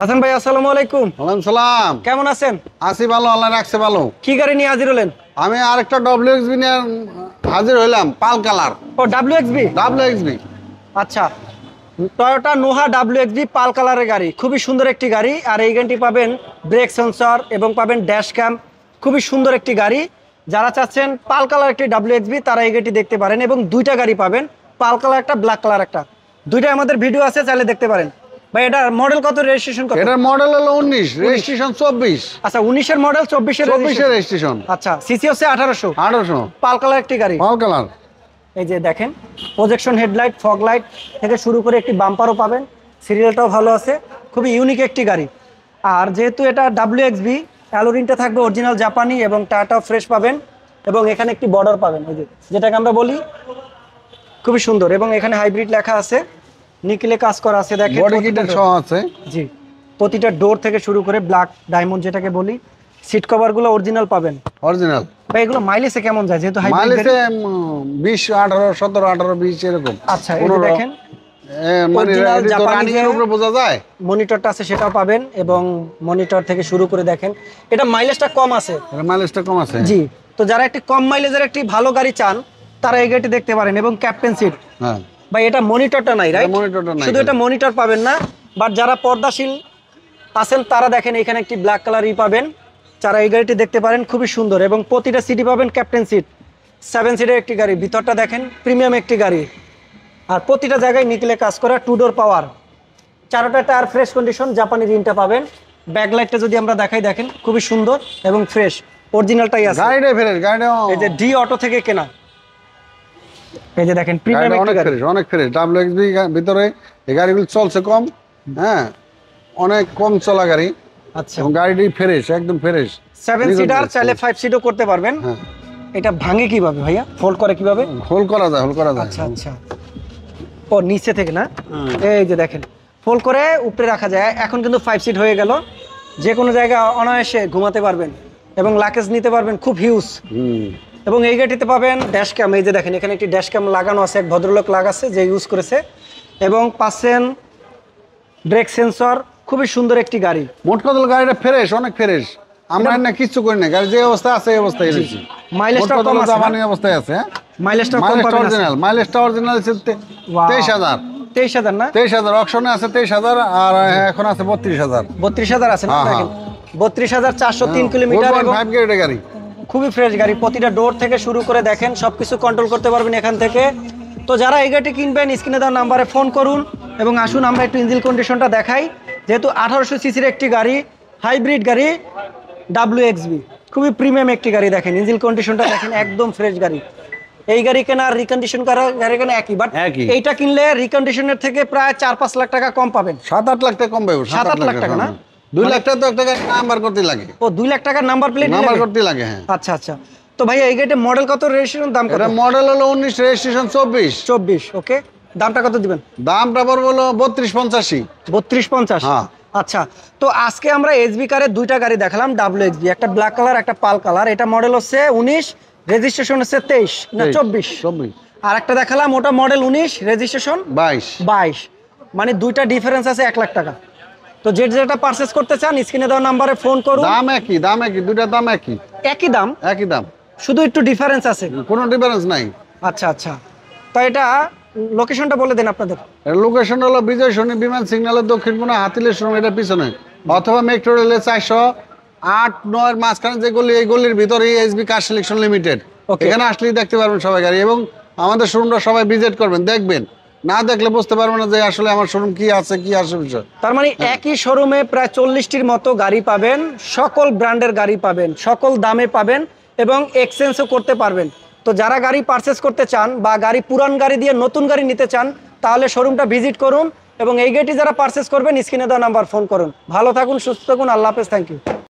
হাসান ভাই আসসালামু আলাইকুম। ওয়ালাইকুম সালাম। কেমন আছেন? আছি ভালো, আল্লাহ রাখছে ভালো। কি গাড়ি নিয়ে হাজির হলেন? আমি আরেকটা ডব্লিউএক্সবি নিয়ে হাজির হইলাম, পাল কালার। ও ডাব্লিউএক্সবি। ডব্লিউএক্সবি আচ্ছা, টয়োটা নোহা ডাব্লিউএক্সবি পাল কালারের গাড়ি, খুবই সুন্দর একটি গাড়ি। আর এই গাড়িটি পাবেন ব্রেক সেন্সর এবং পাবেন ড্যাশ ক্যাম, খুবই সুন্দর একটি গাড়ি। যারা চাচ্ছেন পাল কালার একটি ডাব্লিউএক্সবি তারা এই গাড়িটি দেখতে পারেন। এবং দুইটা গাড়ি পাবেন, পাল কালার একটা, ব্ল্যাক কালার একটা। দুইটাই আমাদের ভিডিও আছে, চাইলে দেখতে পারেন। ভাই এটার মডেল কত, রেজিস্ট্রেশন কত? এটার মডেল হলো 19, রেজিস্ট্রেশন 24। আচ্ছা, 19-এর মডেল, 24-এর রেজিস্ট্রেশন। আচ্ছা, সিসি হচ্ছে 1800। 1800 পাল কালার একটি গাড়ি। পাল কালার। এই যে দেখেন, প্রজেকশন হেডলাইট, ফগ লাইট থেকে শুরু করে একটি বাম্পারও পাবেন, সিরিয়ালটাও ভালো আছে, খুবই ইউনিক একটি গাড়ি। আর যেহেতু এটা ডাব্লিউএক্সবি, অ্যালোরিনটা থাকবে অরিজিনাল জাপানি এবং টায়ারটাও ফ্রেশ পাবেন। এবং এখানে একটি বর্ডার পাবেন, এই যে যেটাকে আমরা বলি, খুবই সুন্দর। এবং এখানে হাইব্রিড লেখা আছে, নিকেলে কাজ করা আছে, দেখেন বডি কিটের সহ আছে। জি, প্রতিটা ডোর থেকে শুরু করে ব্ল্যাক ডায়মন্ড যেটাকে বলি, সিট কভারগুলো অরিজিনাল পাবেন, অরিজিনাল। ভাই এগুলো মাইলেজে কেমন যায় যেহেতু হাইব্রিড? মাইলেজে 20, 18, 17, 18, 20 এরকম। আচ্ছা, এই যে দেখেন মানে রানিং এর উপরে বোঝা যায়। মনিটরটা আছে, সেটাও পাবেন। এবং মনিটর থেকে শুরু করে দেখেন এটা মাইলেজটা কম আছে। এর মাইলেজটা কম আছে। জি, তো যারা একটি কম মাইলেজের একটি ভালো গাড়ি চান তারা এই গাড়িটি দেখতে পারেন। এবং ক্যাপ্টেন সিট, হ্যাঁ ভাই এটা মনিটরটা নাই, রাইট? মনিটরটা নাই, শুধু এটা মনিটর পাবেন না, বাট যারা পর্দাশীল আছেন তারা দেখেন এখানে একটি ব্ল্যাক কালারই পাবেন, যারা এই গাড়িটি দেখতে পারেন, খুবই সুন্দর। এবং প্রতিটা সিটই পাবেন ক্যাপ্টেন সিট, 7 সিটের একটি গাড়ি। ভিতরটা দেখেন, প্রিমিয়াম একটি গাড়ি। আর প্রতিটা জায়গায় নিকেলে কাজ করা, 2 ডোর পাওয়ার, 4টা টায়ার ফ্রেশ কন্ডিশন, জাপানি রিনটা পাবেন। ব্যাকলাইটটা যদি আমরা দেখাই, দেখেন খুবই সুন্দর এবং ফ্রেশ, অরিজিনালটাই আছে। গাড়িটা ফ্রেশ, গাড়িটা এই যে ডি অটো থেকে কেনা, এই যে দেখেন প্রিমিয়াম অনেক ফ্রেশ, অনেক ফ্রেশ। ডাব্লিউএক্সবি ভিতরে এই গাড়িগুলো চলছে কম, হ্যাঁ অনেক কম চলা গাড়ি। আচ্ছা, এবং গাড়িটি ফ্রেশ, একদম ফ্রেশ। 7 সিটার, চাইলে 5 সিটও করতে পারবেন। হ্যাঁ, এটা ভাঙে কিভাবে ভাইয়া, ফোল্ড করে কিভাবে? হোল করা যায়, হোল করা যায়। আচ্ছা আচ্ছা, ও নিচে থেকে না, এই যে দেখেন ফোল্ড করে উপরে রাখা যায়। এখন কিন্তু 5 সিট হয়ে গেল, যে কোনো জায়গায় অনায়াসে ঘুমাতে পারবেন এবং লাগেজ নিতে পারবেন, খুব হিউজ। এবং এই গাড়িতে পাবেন ড্যাশ ক্যাম, এই যে দেখেন এখানে একটি ড্যাশ ক্যাম লাগানো আছে, এক ভদ্রলোক লাগাচ্ছে যে ইউজ করেছে। এবং পাচ্ছেন ব্রেক সেন্সর, খুবই সুন্দর একটি গাড়ি। মোট কথা গাড়িটা ফ্রেশ, অনেক ফ্রেশ। আমরা না কিছু করি না, গাড়ি যে অবস্থা আছে এই অবস্থায় এনেছি। মাইলেজটা কম আছে, জাপানি অবস্থায় আছে। মাইলেজটা কম মাইলেজটা পাবেন। অরিজিনাল, মাইলেজটা অরিজিনাল আছে 23,000। 23,000 না? 23,000 অকশনে আছে, 23,000। আর এখন আছে 32,000। 32,000 আছে না? হ্যাঁ, দেখেন 32,403 কিলোমিটার এবং 5 গেটের গাড়ি, খুবই ফ্রেশ গাড়ি। প্রতিটা ডোর থেকে শুরু করে দেখেন সবকিছু কন্ট্রোল করতে পারবেন এখান থেকে। তো যারা এই গাড়িটি কিনবেন স্ক্রিনে দেওয়া নাম্বারে ফোন করুন এবং আসুন আমরা একটু ইঞ্জিন কন্ডিশনটা দেখাই। যেহেতু 1800 সিসির একটি গাড়ি, হাইব্রিড গাড়ি, ডাব্লিউএক্সবি, খুবই প্রিমিয়াম একটি গাড়ি। দেখেন ইঞ্জিন কন্ডিশনটা দেখেন, একদম ফ্রেশ গাড়ি। এই গাড়ি কেনা আর রিকন্ডিশন করা গাড়ি কেনা একই, বাট এইটা কিনলে রিকন্ডিশনের থেকে প্রায় 4-5 লাখ টাকা কম পাবেন। 7-8 লাখ টাকা কম পাবো। 7-8 লাখ টাকা না? 2 লাখ টাকা তো একটা গাড়ি নাম্বার করতে লাগে। ও 2 লাখ টাকার নাম্বার প্লেট নাম্বার করতে লাগে, হ্যাঁ। আচ্ছা আচ্ছা, তো ভাই এই গাড়িতে মডেল কত, রেজিস্ট্রেশন দাম কত? এটা মডেল হলো 19, রেজিস্ট্রেশন 24। ওকে, দামটা কত দিবেন? দামটা পড়বে হলো 32,85। 32,50। হ্যাঁ। আচ্ছা, তো আজকে আমরা এসবি কারের দুইটা গাড়ি দেখালাম, ডাব্লিউএক্সবি, একটা ব্ল্যাক কালার, একটা পাল কালার। এটা মডেল হচ্ছে 19, রেজিস্ট্রেশন হচ্ছে 23 না 24। আর একটা দেখালাম, ওটা মডেল 19, রেজিস্ট্রেশন 22। মানে দুইটা ডিফারেন্স আছে 1 লাখ টাকা। তো যেটা পারচেজ করতে চান স্ক্রিনে দেওয়া নাম্বারে ফোন করুন। দাম একই, দাম একই, দুইটার দাম একই। একই দাম? একই দাম, শুধু একটু ডিফারেন্স আছে, কোনো ডিফারেন্স নাই। আচ্ছা আচ্ছা, তো এটা লোকেশনটা বলে দেন আপনাদের। লোকেশন হলো বিজয় সরণি বিমান সিগন্যালের দক্ষিণ কোণে, হাতিলের শোরুম এটা পিছনে, অথবা মেট্রো রেলের 408-9 মাঝখানে যে গলি, এই গলির ভিতরে এসবি কার সিলেকশন লিমিটেড। এখানে আসলেই দেখতে পারবেন সবাই গাড়ি। এবং আমাদের শোরুমটা সবাই ভিজিট করবেন, দেখবেন, না দেখলে বুঝতে পারবেন না যে আসলে আমার শোরুম কি আছে, কি আসে বিষয়। তার মানে একই শোরুমে প্রায় 40টির মতো গাড়ি পাবেন, সকল ব্র্যান্ডের গাড়ি পাবেন, সকল দামে পাবেন এবং এক্সচেঞ্জও করতে পারবেন। তো যারা গাড়ি পারচেস করতে চান বা গাড়ি পুরান গাড়ি দিয়ে নতুন গাড়ি নিতে চান তাহলে শোরুমটা ভিজিট করুন। এবং এই গাড়িটি যারা পারচেস করবেন স্ক্রিনে দেওয়া নাম্বার ফোন করুন। ভালো থাকুন, সুস্থ থাকুন, আল্লাহ হাফেজ, থ্যাংক ইউ।